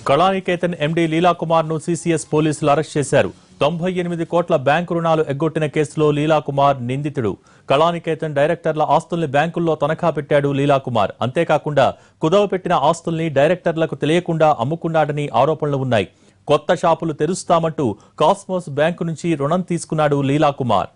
Kalaniketan MD Leelakumar ను CCS పోలీసులు arrest చేశారు. 98 కోట్ల బ్యాంకు రుణాలు ఎగ్గొట్టిన కేసులో లీలాకుమార్ నిందితుడు. కళానికేతన్ డైరెక్టర్ల ఆస్తుల్ని బ్యాంకుల్లో తనఖా పెట్టాడు లీలాకుమార్. అంతేకాకుండా కుదవ పెట్టిన ఆస్తుల్ని డైరెక్టర్లకు తెలియకుండా అమ్ముకున్నాడని ఆరోపణలు ఉన్నాయి. కొత్త షాపులు తెరుస్తామంటూ కాస్మోస్ బ్యాంకు నుంచి రుణం తీసుకున్నాడు లీలాకుమార్.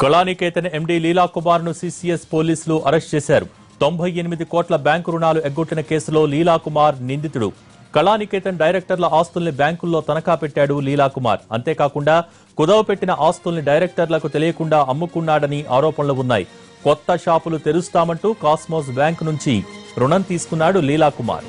కళానికేతన్ ఎండీ లీలాకుమార్ ను సీసీఎస్ పోలీసులు అరెస్ట్ చేశారు. 98 కోట్ల బ్యాంకు రుణాలు ఎగ్గొట్టిన కేసులో లీలాకుమార్ నిందితుడు. కళానికేతన్ డైరెక్టర్ల ఆస్తుల్ని బ్యాంకుల్లో తనఖా పెట్టాడు లీలాకుమార్. అంతేకాకుండా కుదవ పెట్టిన ఆస్తుల్ని డైరెక్టర్లకు తెలియకుండా అమ్ముకున్నాడని ఆరోపణలు ఉన్నాయి. కొత్త షాపులు తెరుస్తామంటూ కాస్మోస్ బ్యాంకు నుంచి రుణం తీసుకున్నాడు లీలాకుమార్.